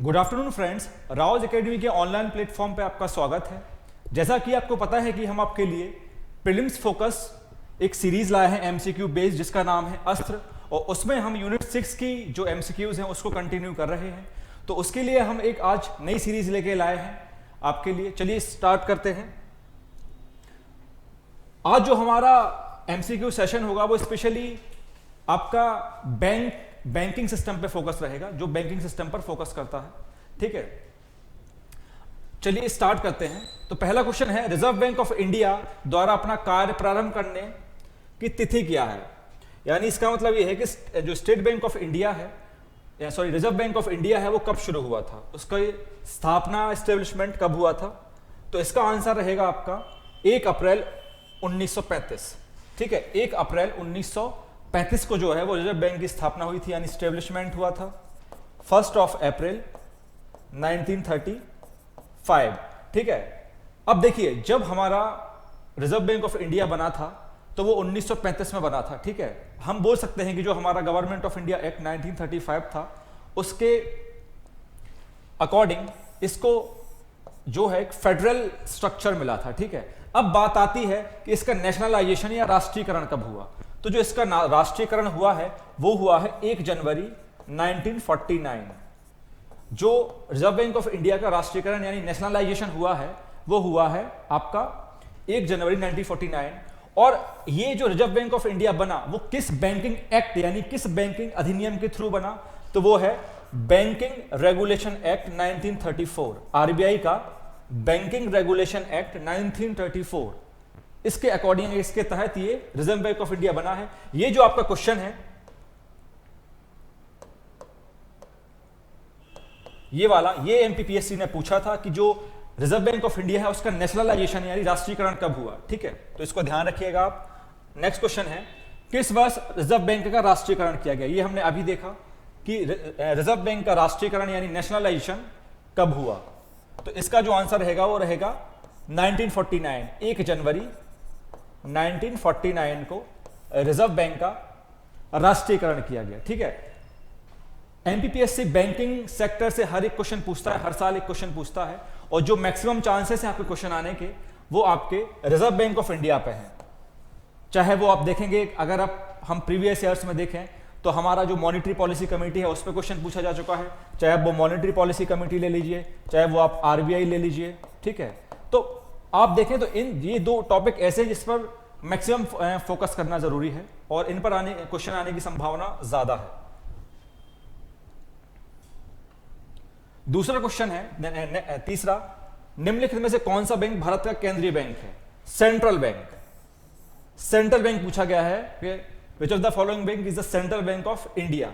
Good afternoon friends, Rouse academy के online platform पे आपका स्वागत है। जैसा कि आपको पता है कि हम आपके लिए प्रीलिम्स फोकस एक सीरीज लाए हैं एमसीक्यू बेस्ड, जिसका नाम है अस्त्र, और उसमें हम यूनिट 6 की जो एमसीक्यूज हैं उसको कंटिन्यू कर रहे हैं। तो उसके लिए हम एक आज नई सीरीज लेके लाए हैं आपके लिए। चलिए स्टार्ट करते हैं। आज जो हमारा एमसीक्यू सेशन होगा वो स्पेशली आपका बैंकिंग सिस्टम पे फोकस रहेगा, जो बैंकिंग सिस्टम पर फोकस करता है। ठीक है, चलिए स्टार्ट करते हैं। तो पहला क्वेश्चन है, रिजर्व बैंक ऑफ इंडिया द्वारा अपना कार्य प्रारंभ करने की तिथि क्या है। यानी इसका मतलब यह है कि जो स्टेट बैंक ऑफ इंडिया है, रिजर्व बैंक ऑफ इंडिया है, वो कब शुरू हुआ था, उसका स्थापना एस्टेब्लिशमेंट कब हुआ था। तो इसका आंसर रहेगा आपका 1 अप्रैल 1935। ठीक है, 1 अप्रैल 1935 को जो है वो रिजर्व बैंक की स्थापना हुई थी, यानी स्टेब्लिशमेंट हुआ था 1 अप्रैल 1935। ठीक है, अब देखिए, जब हमारा रिजर्व बैंक ऑफ इंडिया बना था तो वो 1935 में बना था। ठीक है, हम बोल सकते हैं कि जो हमारा गवर्नमेंट ऑफ इंडिया एक्ट 1935 था उसके अकॉर्डिंग इसको जो है एक फेडरल स्ट्रक्चर मिला था। ठीक है, अब बात आती है कि इसका नेशनलाइजेशन या राष्ट्रीयकरण कब हुआ। तो जो इसका राष्ट्रीयकरण हुआ है वो हुआ है 1 जनवरी 1949। जो रिजर्व बैंक ऑफ इंडिया का राष्ट्रीयकरण यानी नेशनलाइजेशन हुआ है वो हुआ है आपका 1 जनवरी 1949। और ये जो रिजर्व बैंक ऑफ इंडिया बना वो किस बैंकिंग एक्ट यानी किस बैंकिंग अधिनियम के थ्रू बना, तो वो है बैंकिंग रेगुलेशन एक्ट 1934, आरबीआई का बैंकिंग रेगुलेशन एक्ट 1934। इसके अकॉर्डिंग, इसके तहत ये रिजर्व बैंक ऑफ इंडिया बना है। ये जो आपका क्वेश्चन है ये वाला, ये एमपीपीएससी ने पूछा था कि जो रिजर्व बैंक ऑफ इंडिया है उसका नेशनलाइजेशन यानी राष्ट्रीयकरण कब हुआ। ठीक है, तो इसको ध्यान रखिएगा आप। नेक्स्ट क्वेश्चन है, किस वर्ष रिजर्व बैंक का राष्ट्रीयकरण किया गया। ये हमने अभी देखा कि रिजर्व बैंक का राष्ट्रीयकरण यानी नेशनलाइजेशन कब हुआ। तो इसका जो आंसर रहेगा वो रहेगा 1949, 1 जनवरी 1949 को रिजर्व बैंक का राष्ट्रीयकरण किया गया। ठीक है, एमपीपीएससी बैंकिंग सेक्टर से हर एक क्वेश्चन पूछता है, हर साल एक क्वेश्चन पूछता है, और जो मैक्सिमम चांसेस है आपके क्वेश्चन आने के वो आपके रिजर्व बैंक ऑफ इंडिया पे हैं। चाहे वो आप देखेंगे, अगर आप हम प्रीवियस ईयर्स में देखें तो हमारा जो मॉनेटरी पॉलिसी कमेटी है उस पर क्वेश्चन पूछा जा चुका है। चाहे आप वो मॉनेटरी पॉलिसी कमेटी ले लीजिए, चाहे वो आप आरबीआई ले लीजिए। ठीक है, तो आप देखें तो ये 2 टॉपिक ऐसे जिस पर मैक्सिमम फोकस करना जरूरी है और इन पर क्वेश्चन आने की संभावना ज्यादा है। दूसरा क्वेश्चन है, तीसरा, निम्नलिखित में से कौन सा बैंक भारत का केंद्रीय बैंक है। Central bank. सेंट्रल बैंक पूछा गया है, which of the following bank is the central bank of India.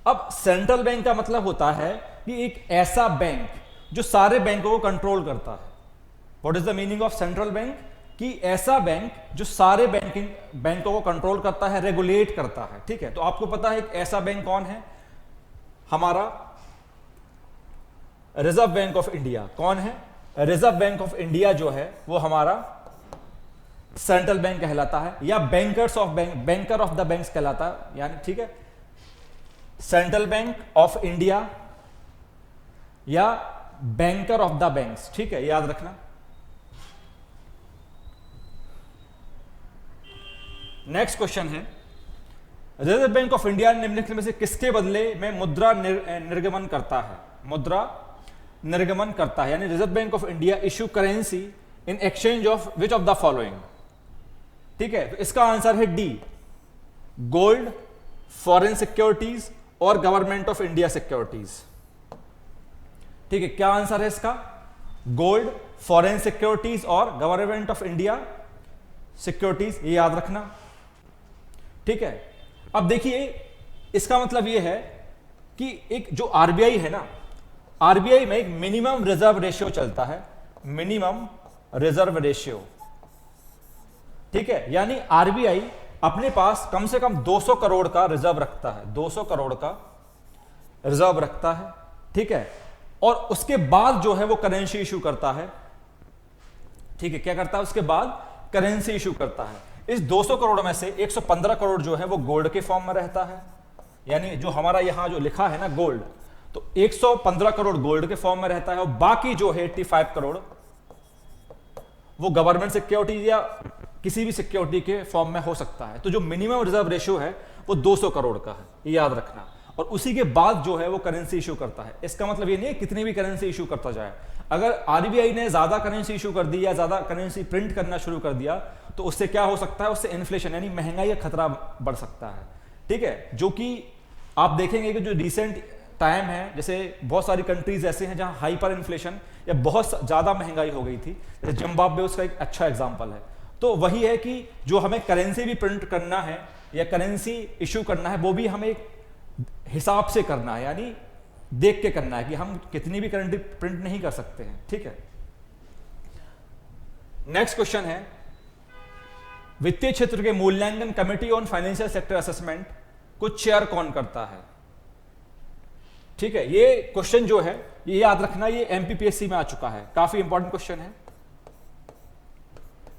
अब सेंट्रल बैंक का मतलब होता है कि एक ऐसा बैंक जो सारे बैंकों को कंट्रोल करता है। What is the meaning of central bank? कि ऐसा बैंक जो सारे बैंकों को कंट्रोल करता है, रेगुलेट करता है। ठीक है, तो आपको पता है एक ऐसा बैंक कौन है, हमारा रिजर्व बैंक ऑफ इंडिया। कौन है? रिजर्व बैंक ऑफ इंडिया जो है वो हमारा सेंट्रल बैंक कहलाता है, या बैंकर ऑफ द बैंक्स कहलाता है। यानी ठीक है, सेंट्रल बैंक ऑफ इंडिया या बैंकर ऑफ द बैंक्स। ठीक है, याद रखना। नेक्स्ट क्वेश्चन है, रिजर्व बैंक ऑफ इंडिया निम्नलिखित में से किसके बदले में मुद्रा निर्गमन करता है। मुद्रा निर्गमन करता है, यानी reserve Bank of India issue currency in exchange of which of the following. ठीक है, तो इसका आंसर है डी, गोल्ड, फॉरेन सिक्योरिटीज और गवर्नमेंट ऑफ इंडिया सिक्योरिटीज। ठीक है, क्या आंसर है इसका? गोल्ड, फॉरेन सिक्योरिटीज और गवर्नमेंट ऑफ इंडिया सिक्योरिटीज, ये याद रखना। ठीक है, अब देखिए इसका मतलब यह है कि एक जो आरबीआई है ना, आरबीआई में एक मिनिमम रिजर्व रेशियो चलता है, मिनिमम रिजर्व रेशियो। ठीक है, यानी आरबीआई अपने पास कम से कम 200 करोड़ का रिजर्व रखता है, 200 करोड़ का रिजर्व रखता है। ठीक है, और उसके बाद जो है वो करेंसी इशू करता है। ठीक है, क्या करता है उसके बाद? करेंसी इशू करता है। इस 200 करोड़ में से 115 करोड़ जो है वो गोल्ड के फॉर्म में रहता है, यानी जो हमारा यहां जो लिखा है ना गोल्ड, तो 115 करोड़ गोल्ड के फॉर्म में रहता है और बाकी जो है 85 करोड़ वो गवर्नमेंट सिक्योरिटी या किसी भी सिक्योरिटी के फॉर्म में हो सकता है। तो जो मिनिमम रिजर्व रेशियो है वो 200 करोड़ का है, ये याद रखना। और उसी के बाद जो है वो करेंसी इशू करता है। इसका मतलब ये नहीं है कितनी भी करेंसी इशू करता जाए। अगर आरबीआई ने ज्यादा करेंसी इशू कर दी या ज्यादा करेंसी प्रिंट करना शुरू कर दिया तो उससे क्या हो सकता है, उससे इन्फ्लेशन यानी महंगाई का खतरा बढ़ सकता है। ठीक है, जो कि आप देखेंगे कि जो रिसेंट टाइम है, जैसे बहुत सारी कंट्रीज ऐसे हैं जहां हाइपर इन्फ्लेशन या बहुत ज्यादा महंगाई हो गई थी, जैसे जिम्बाब्वे उसका एक अच्छा एग्जांपल है। तो वही है कि जो हमें करेंसी भी प्रिंट करना है या करेंसी इशू करना है वो भी हमें हिसाब से करना है, यानी देख के करना है कि हम कितनी भी करेंसी प्रिंट नहीं कर सकते हैं। ठीक है, नेक्स्ट क्वेश्चन है, वित्तीय क्षेत्र के मूल्यांकन committee on financial sector assessment को चेयर कौन करता है? ठीक है, ये क्वेश्चन जो है ये याद रखना, ये एमपीपीएससी में आ चुका है, काफी इंपॉर्टेंट क्वेश्चन है।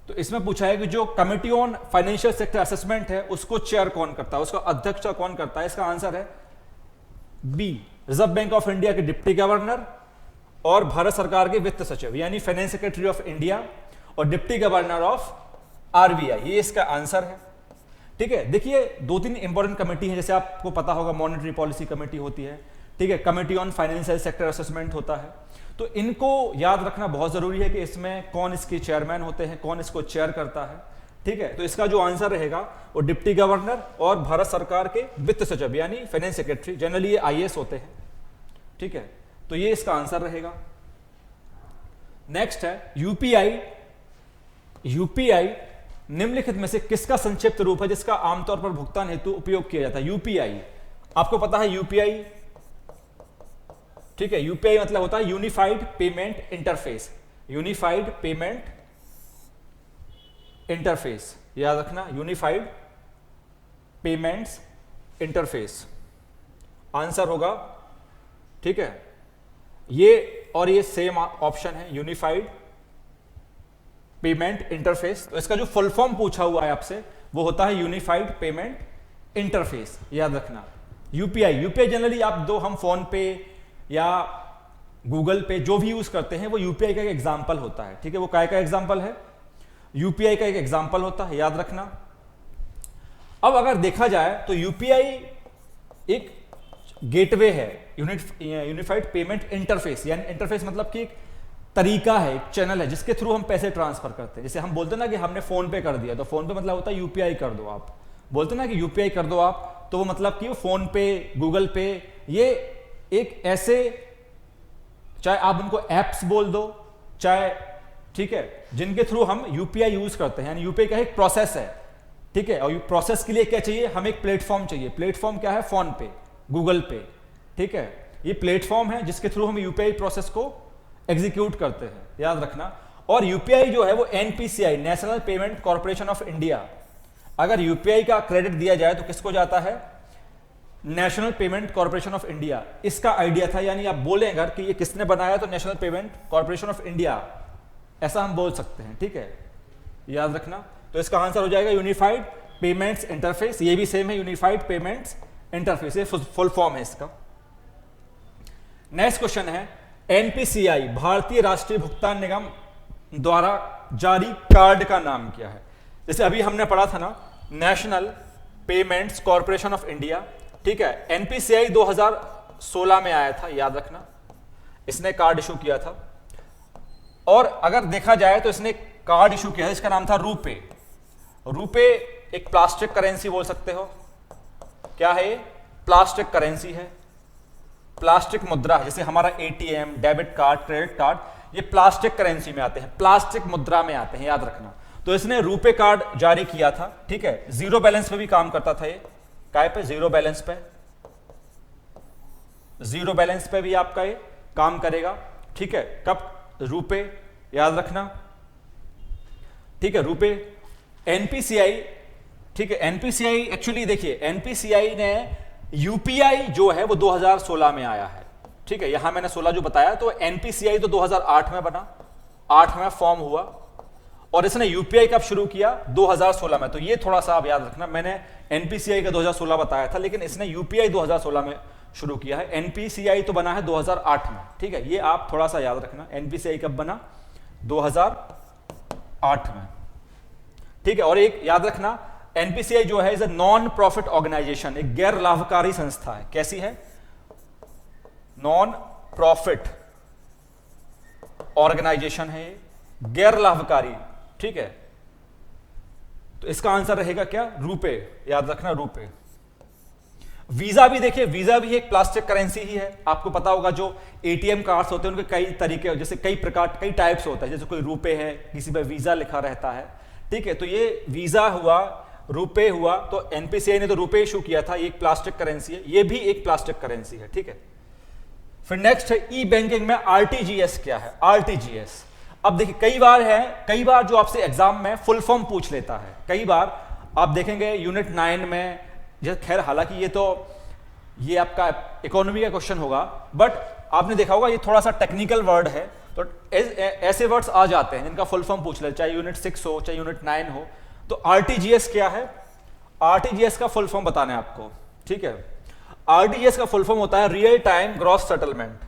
तो इसमें पूछा है कि जो committee on financial sector assessment है उसको चेयर कौन करता है, उसका अध्यक्ष कौन करता है? इसका आंसर है B, Reserve Bank of India के डिप्टी गवर्नर और भारत सरकार के वित्त सचिव यानी फाइनेंस सेक्रेटरी ऑफ इंडिया और डिप्टी गवर्नर ऑफ आरबीआई, ये इसका आंसर है। ठीक है, देखिए 2-3 इंपॉर्टेंट कमेटी है, जैसे आपको पता होगा मॉनेटरी पॉलिसी कमेटी होती है, ठीक है, committee on financial sector assessment होता है। तो इनको याद रखना बहुत जरूरी है कि इसमें कौन इसके चेयरमैन होते हैं, कौन इसको चेयर करता है। ठीक है, तो इसका जो आंसर रहेगा वो डिप्टी गवर्नर और भारत सरकार के वित्त सचिव यानी फाइनेंस सेक्रेटरी, जनरली ये आईएएस होते हैं। ठीक है, तो ये इसका आंसर रहेगा। नेक्स्ट है यूपीआई। यूपीआई निम्नलिखित में से किसका संक्षिप्त रूप है जिसका आमतौर पर भुगतान हेतु उपयोग किया जाता है? यूपीआई, आपको पता है यूपीआई, ठीक है, यूपीआई मतलब होता है unified payment interface, unified payment interface, याद रखना, यूनिफाइड पेमेंट्स इंटरफेस आंसर होगा। ठीक है, ये और ये सेम ऑप्शन है, यूनिफाइड पेमेंट इंटरफेस। तो इसका जो फुल फॉर्म पूछा हुआ है आपसे वो होता है यूनिफाइड पेमेंट इंटरफेस, याद रखना। यूपीआई, यूपीआई जनरली आप दो हम फोन पे या गूगल पे जो भी यूज करते हैं वो यूपीआई का एक एग्जांपल होता है। ठीक है, वो काय का एग्जांपल है? यूपीआई का एक एग्जांपल होता है, याद रखना। अब अगर देखा जाए तो यूपीआई एक गेटवे है, यूनिफाइड पेमेंट इंटरफेस, यानी इंटरफेस मतलब कि एक तरीका है, एक चैनल है जिसके थ्रू हम पैसे ट्रांसफर करते हैं। जैसे हम बोलते हैं ना कि हमने फोन पे कर दिया, तो फोन पे मतलब होता है यूपीआई कर दो आप, बोलते हैं ना कि यूपीआई कर दो आप, तो वो मतलब कि फोन पे, गूगल पे, ये एक ऐसे, चाहे आप उनको एप्स बोल दो चाहे, ठीक है, जिनके थ्रू हम यूपीआई यूज करते हैं, यानी यूपीआई का एक प्रोसेस है। ठीक है, और प्रोसेस के लिए क्या चाहिए, हमें एक प्लेटफॉर्म चाहिए। प्लेटफॉर्म क्या है? फोन पे, गूगल पे। ठीक है, ये प्लेटफॉर्म है जिसके थ्रू हम यूपीआई प्रोसेस को एग्जीक्यूट करते हैं, याद रखना। और यूपीआई जो है वो NPCI, national payment corporation of India, अगर यूपीआई का क्रेडिट दिया जाए तो किसको जाता है? National payment corporation of India. इसका आइडिया था, यानी आप बोलें अगर कि ये किसने बनाया तो national payment corporation of India, ऐसा हम बोल सकते हैं। ठीक है, याद रखना। तो इसका आंसर हो जाएगा यूनिफाइड पेमेंट्स इंटरफेस, ये भी सेम है, यूनिफाइड पेमेंट्स इंटरफेस, ये फुल फॉर्म है इसका। नेक्स्ट क्वेश्चन है, एनपीसीआई भारतीय राष्ट्रीय भुगतान निगम द्वारा जारी कार्ड का नाम क्या है? जैसे अभी हमने पढ़ा था ना, national payments corporation of India. ठीक है, एनपीसीआई 2016 में आया था, याद रखना, इसने कार्ड इशू किया था। और अगर देखा जाए तो इसने कार्ड इशू किया था, इसका नाम था रूपे। रूपे एक प्लास्टिक करेंसी बोल सकते हो। क्या है ये? प्लास्टिक करेंसी है, प्लास्टिक मुद्रा है। जैसे हमारा ATM, debit card, credit card, ये प्लास्टिक करेंसी में आते हैं, प्लास्टिक मुद्रा में आते हैं, याद रखना। तो इसने रूपे कार्ड जारी किया था। ठीक है, जीरो बैलेंस पे भी काम करता था ये, काय पे? जीरो बैलेंस पे, जीरो बैलेंस पे भी आपका ये काम करेगा। ठीक है, कब? रूपे, याद रखना। ठीक है, रूपे, एनपीसीआई। ठीक है, एनपीसीआई एक्चुअली देखिए, एनपीसीआई ने यूपीआई जो है वो 2016 में आया है। ठीक है, यहां मैंने 16 जो बताया, तो एनपीसीआई तो 2008 में बना, 8 में फॉर्म हुआ, और इसने यूपीआई कब शुरू किया? 2016 में। तो ये थोड़ा सा आप याद रखना, मैंने एनपीसीआई का 2016 बताया था, लेकिन इसने यूपीआई 2016 में शुरू किया है। एनपीसीआई तो बना है 2008 में, ठीक है, ये आप थोड़ा सा याद रखना। एनपीसीआई कब बना? 2008 में, ठीक है। और एक याद रखना, एनपीसीआई जो है is a non profit organisation, एक गैर लाभकारी संस्था है। कैसी है? नॉन प्रॉफिट ऑर्गेनाइजेशन है, गैर लाभकारी, ठीक है। तो इसका आंसर रहेगा क्या? रुपए, याद रखना रुपए। वीजा भी देखिए, वीजा भी एक प्लास्टिक करेंसी ही है। आपको पता होगा जो एटीएम कार्ड्स होते हैं उनके कई तरीके, जैसे कई प्रकार, कई टाइप्स होता है, जैसे कोई रुपए है, किसी पर वीजा लिखा रहता है, ठीक है। तो ये वीजा हुआ, रुपए हुआ, तो एनपीसीआई ने तो रुपए इशू किया था, ये एक प्लास्टिक करेंसी है, ये भी एक प्लास्टिक करेंसी है, ठीक है। फिर नेक्स्ट है ई बैंकिंग में आरटीजीएस क्या है? आरटीजीएस, अब देखिए कई बार जो आपसे एग्जाम में फुल फॉर्म पूछ लेता है, कई बार आप देखेंगे यूनिट 9 में, खैर हालांकि ये आपका इकोनॉमी का क्वेश्चन होगा, बट आपने देखा होगा ये थोड़ा सा टेक्निकल वर्ड है, तो ऐसे वर्ड्स आ जाते हैं जिनका फुल फॉर्म पूछ ले, चाहे यूनिट 6 हो चाहे यूनिट 9 हो। तो आरटीजीएस क्या है? आरटीजीएस का फुल फॉर्म बताना है आपको, ठीक है। आरटीजीएस का फुल फॉर्म होता है रियल टाइम ग्रॉस सेटलमेंट।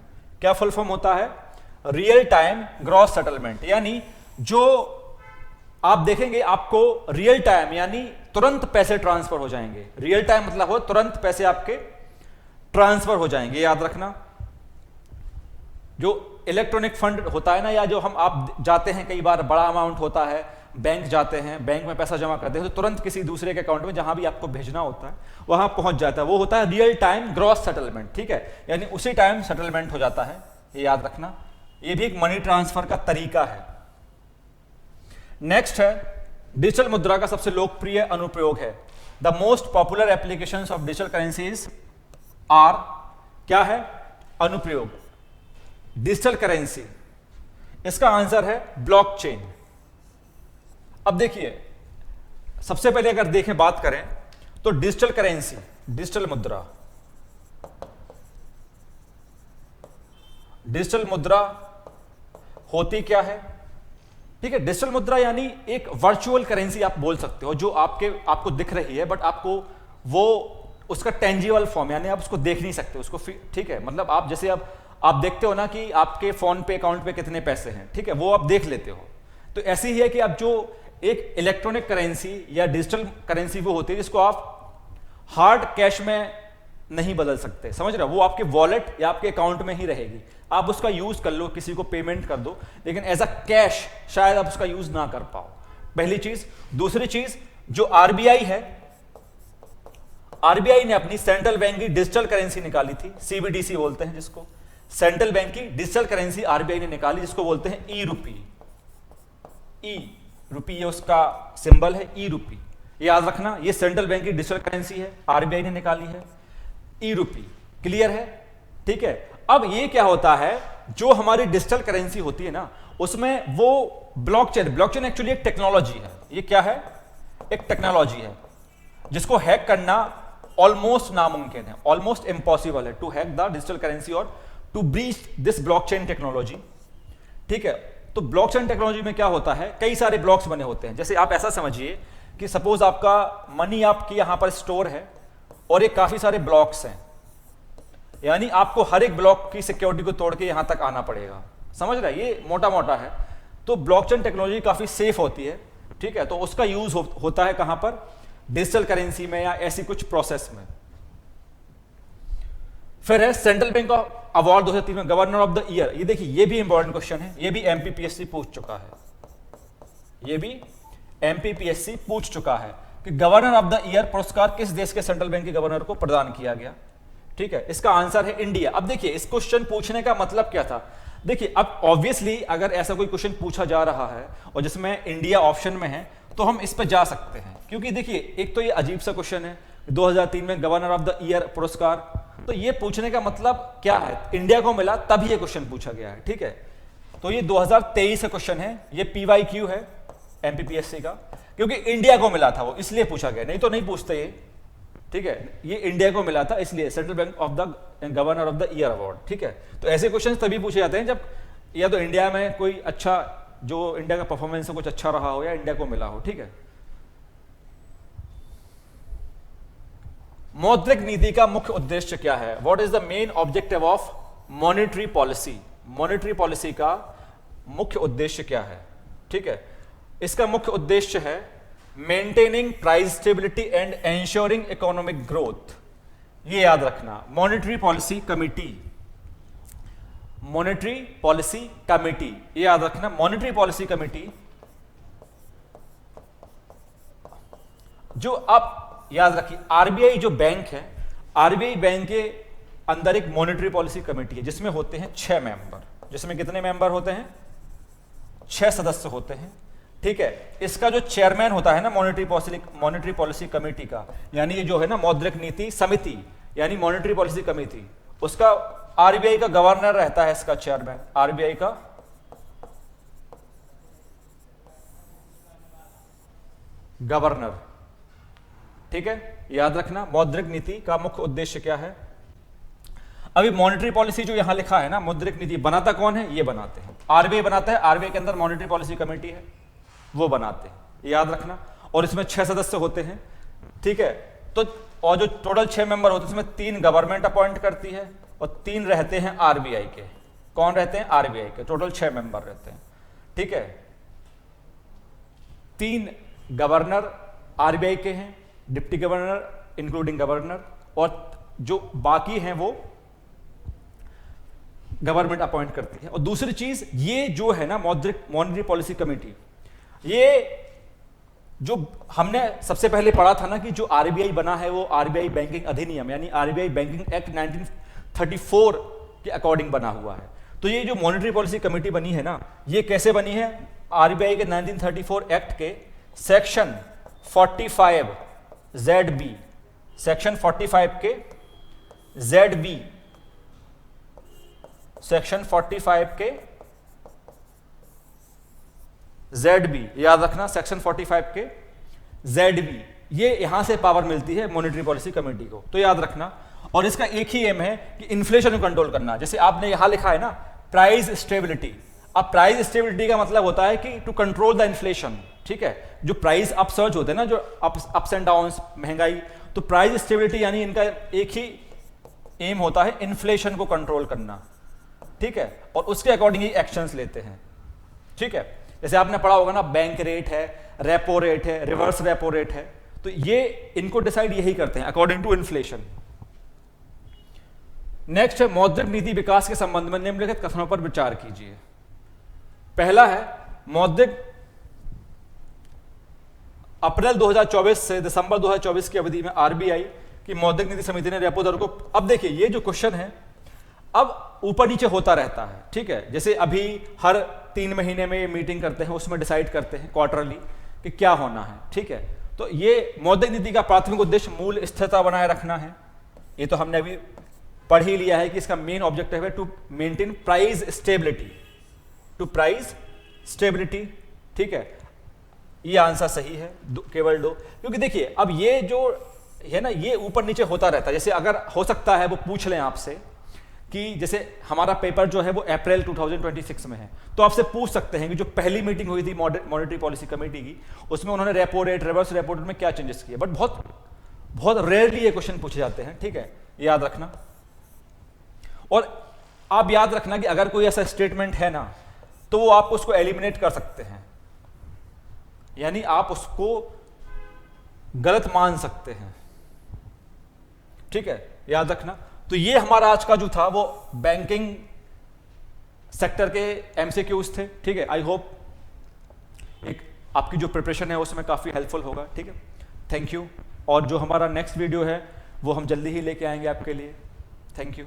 क्या फुल फॉर्म होता है? रियल टाइम ग्रॉस सेटलमेंट, यानी जो आप देखेंगे आपको रियल टाइम यानी तुरंत पैसे ट्रांसफर हो जाएंगे। रियल टाइम मतलब हो तुरंत पैसे आपके ट्रांसफर हो जाएंगे, याद रखना। जो इलेक्ट्रॉनिक फंड होता है ना, या जो आप जाते हैं, कई बार बड़ा अमाउंट होता है, बैंक जाते हैं, बैंक में पैसा जमा करते हैं, तो तुरंत किसी दूसरे के अकाउंट में जहां भी आपको भेजना होता है वहां पहुंच जाता है, वो होता है रियल टाइम ग्रॉस सेटलमेंट, ठीक है। यानी उसी टाइम सेटलमेंट हो जाता है, ये याद रखना। ये भी एक मनी ट्रांसफर का तरीका है। नेक्स्ट है डिजिटल मुद्रा का सबसे लोकप्रिय अनुप्रयोग है। The most popular application of digital currencies are, क्या है? अनुप्रयोग, डिजिटल करेंसी। इसका आंसर है ब्लॉकचेन। अब देखिए, सबसे पहले अगर देखें, बात करें तो डिजिटल करेंसी, डिजिटल मुद्रा, डिजिटल मुद्रा होती क्या है? ठीक है, डिजिटल मुद्रा यानी एक वर्चुअल करेंसी आप बोल सकते हो, जो आपको दिख रही है, बट आपको वो उसका टेंजिबल फॉर्म, यानी आप उसको देख नहीं सकते उसको, ठीक है। मतलब आप जैसे आप देखते हो ना कि आपके फोन पे अकाउंट पे कितने पैसे हैं, ठीक है, वो आप देख लेते हो। तो ऐसी ही है कि आप जो एक इलेक्ट्रॉनिक करेंसी या डिजिटल करेंसी वो होती है जिसको आप हार्ड कैश में नहीं बदल सकते, समझ रहे हो? वो आपके वॉलेट या आपके अकाउंट में ही रहेगी। आप उसका यूज कर लो, किसी को पेमेंट कर दो, लेकिन एज अ कैश शायद आप उसका यूज ना कर पाओ, पहली चीज। दूसरी चीज, जो आरबीआई है, आरबीआई ने अपनी सेंट्रल बैंक की डिजिटल करेंसी निकाली थी, सीबीडीसी बोलते हैं जिसको, सेंट्रल बैंक की डिजिटल करेंसी आरबीआई ने निकाली, जिसको बोलते हैं ई रुपी। ई रुपी ये उसका सिंबल है, ई रुपी, याद रखना। ये सेंट्रल बैंक की डिजिटल करेंसी है, आरबीआई ने निकाली है, ई रुपी। क्लियर है? ठीक है। अब ये क्या होता है, जो हमारी डिजिटल करेंसी होती है ना, उसमें वो ब्लॉकचेन एक्चुअली एक टेक्नोलॉजी है। ये क्या है? एक टेक्नोलॉजी है जिसको हैक करना ऑलमोस्ट नामुमकिन है, ऑलमोस्ट इम्पॉसिबल है to hack the digital currency और to breach this blockchain technology. ठीक है, तो ब्लॉकचेन टेक्नोलॉजी में क्या होता है, कई सारे ब्लॉक्स बने होते हैं। जैसे आप ऐसा समझिए कि सपोज आपका मनी आपकी यहां पर स्टोर है और ये काफी सारे ब्लॉक्स हैं, यानी आपको हर एक ब्लॉक की सिक्योरिटी को तोड़ के यहां तक आना पड़ेगा, समझ रहे हैं? ये मोटा मोटा है। तो ब्लॉकचेन टेक्नोलॉजी काफी सेफ होती है, ठीक है, तो उसका यूज होता है कहां पर? डिजिटल करेंसी में या ऐसी कुछ प्रोसेस में। फिर है सेंट्रल बैंक ऑफ अवार्ड 2003 में गवर्नर ऑफ द ईयर। ये देखिए, ये भी इंपॉर्टेंट क्वेश्चन है, ये भी एमपीपीएससी पूछ चुका है, ये भी एमपीपीएससी पूछ चुका है कि गवर्नर ऑफ द ईयर पुरस्कार किस देश के सेंट्रल बैंक के गवर्नर को प्रदान किया गया। ठीक है, इसका आंसर है इंडिया। अब देखिए, इस क्वेश्चन पूछने का मतलब क्या था? देखिए, अब ऑब्वियसली अगर ऐसा कोई क्वेश्चन पूछा जा रहा है और जिसमें इंडिया ऑप्शन में है, तो हम इस पर जा सकते हैं, क्योंकि देखिए एक तो ये अजीब सा क्वेश्चन है, 2003 में गवर्नर ऑफ द ईयर पुरस्कार, तो ये पूछने का मतलब क्या है? इंडिया को मिला तब ये क्वेश्चन पूछा गया है। ठीक है, तो ये 2023 का क्वेश्चन है, ये पीवाईक्यू है एमपीपीएससी का, क्योंकि इंडिया को मिला था वो, इसलिए पूछा गया, नहीं तो नहीं पूछते ये। ठीक है, ये इंडिया को मिला था इसलिए central bank of the governor of the year award. ठीक है, तो ऐसे क्वेश्चन तभी पूछे जाते हैं जब या तो इंडिया में कोई अच्छा, जो इंडिया का परफॉर्मेंस कुछ अच्छा रहा हो या इंडिया को मिला हो। ठीक है, मौद्रिक नीति का मुख्य उद्देश्य क्या है? What is the main objective of monetary policy? Monetary policy का मुख्य उद्देश्य क्या है? ठीक है, इसका मुख्य उद्देश्य है maintaining price stability and ensuring economic growth. ये याद रखना, monetary policy committee, monetary policy committee, ये याद रखना, मॉनेटरी पॉलिसी कमिटी जो आप याद रखिए, आरबीआई जो बैंक है, आरबीआई बैंक के अंदर एक मॉनेटरी पॉलिसी कमेटी है जिसमें होते हैं 6 मेंबर। जिसमें कितने मेंबर होते हैं? 6 सदस्य होते हैं। ठीक है, इसका जो चेयरमैन होता है ना मॉनेटरी पॉलिसी कमेटी का, यानी ये जो है ना मौद्रिक नीति समिति यानी मॉनेटरी पॉलिसी कमेटी, उसका आरबीआई का गवर्नर रहता है इसका चेयरमैन, आरबीआई का गवर्नर। ठीक है, याद रखना मौद्रिक नीति का मुख्य उद्देश्य क्या है। अभी मॉनेटरी पॉलिसी जो यहां लिखा है ना, मौद्रिक नीति बनाता कौन है? ये बनाते हैं आरबीआई बनाता है, आरबीआई के अंदर मॉनेटरी पॉलिसी कमेटी है, वो बनाते हैं, याद रखना। और इसमें 6 सदस्य होते हैं। ठीक है, तो और जो टोटल 6 मेंबर होते हैं उसमें 3 गवर्नमेंट अपॉइंट करती है और 3 रहते हैं आरबीआई के। कौन रहते हैं? आरबीआई के। टोटल 6 मेंबर रहते हैं। ठीक है, 3 गवर्नर आरबीआई के हैं, डिप्टी गवर्नर इंक्लूडिंग गवर्नर, और जो बाकी हैं वो गवर्नमेंट अपॉइंट करती है। और दूसरी चीज, ये जो है ना मॉनेटरी पॉलिसी कमेटी, ये जो हमने सबसे पहले पढ़ा था ना कि जो आरबीआई बना है वो आरबीआई बैंकिंग अधिनियम यानी आरबीआई बैंकिंग एक्ट 1934 के अकॉर्डिंग बना हुआ है। तो ये जो मॉनेटरी पॉलिसी कमेटी बनी है ना, ये कैसे बनी है? आरबीआई के 1934 एक्ट के सेक्शन 45 ZB, सेक्शन 45 के ZB, सेक्शन 45 के ZB, याद रखना, सेक्शन 45 के ZB, ये यहां से पावर मिलती है मॉनेटरी पॉलिसी कमेटी को। तो याद रखना, और इसका एक ही एम है कि इन्फ्लेशन को कंट्रोल करना। जैसे आपने यहां लिखा है ना प्राइस स्टेबिलिटी, अब प्राइस स्टेबिलिटी का मतलब होता है कि टू कंट्रोल द इन्फ्लेशन। ठीक है, जो प्राइस अपसर्ज होते हैं ना, जो अप्स एंड डाउन्स, महंगाई, तो प्राइस स्टेबिलिटी यानी इनका एक ही एम होता है इन्फ्लेशन को कंट्रोल करना। ठीक है, और उसके अकॉर्डिंग ही एक्शंस लेते हैं। ठीक है, जैसे आपने पढ़ा होगा ना, बैंक रेट है, रेपो रेट है, रिवर्स रेपो रेट है, तो ये इनको डिसाइड यही करते हैं अकॉर्डिंग टू इन्फ्लेशन। नेक्स्ट है मौद्रिक नीति विकास के संबंध में निम्नलिखित कथनों पर विचार कीजिए। पहला है मौद्रिक अप्रैल 2024 से दिसंबर 2024 की अवधि में आरबीआई की मौद्रिक नीति समिति ने रेपो दर को, अब देखिए ये जो क्वेश्चन है अब ऊपर नीचे होता रहता है। ठीक है, जैसे अभी हर 3 महीने में मीटिंग करते हैं, उसमें डिसाइड करते हैं क्वार्टरली कि क्या होना है। ठीक है, तो ये मौद्रिक नीति का प्राथमिक उद्देश्य मूल्य स्थिरता बनाए रखना है। ये तो हमने अभी पढ़ ही लिया है कि इसका मेन ऑब्जेक्टिव है to maintain price stability, to price stability. ठीक है, ये आंसर सही है, केवल 2। क्योंकि देखिए अब ये जो है ना, ये ऊपर नीचे होता रहता है। जैसे अगर हो सकता है वो पूछ लें आपसे कि जैसे हमारा पेपर जो है वो अप्रैल 2026 में है, तो आपसे पूछ सकते हैं कि जो पहली मीटिंग हुई थी मॉनेटरी पॉलिसी कमेटी की, उसमें उन्होंने repo rate, reverse repo rate में क्या चेंजेस किए। बट बहुत रेयरली ये क्वेश्चन पूछे जाते हैं। ठीक है, याद रखना। और आप याद रखना कि अगर कोई ऐसा स्टेटमेंट है ना, तो वो आप उसको एलिमिनेट कर सकते हैं, यानी आप उसको गलत मान सकते हैं। ठीक है, याद रखना। तो ये हमारा आज का जो था वो बैंकिंग सेक्टर के एमसीक्यूज थे। ठीक है, आई होप एक आपकी जो प्रिपरेशन है उसमें काफ़ी हेल्पफुल होगा। ठीक है, थैंक यू। और जो हमारा नेक्स्ट वीडियो है वो हम जल्दी ही लेके आएंगे आपके लिए। Thank you.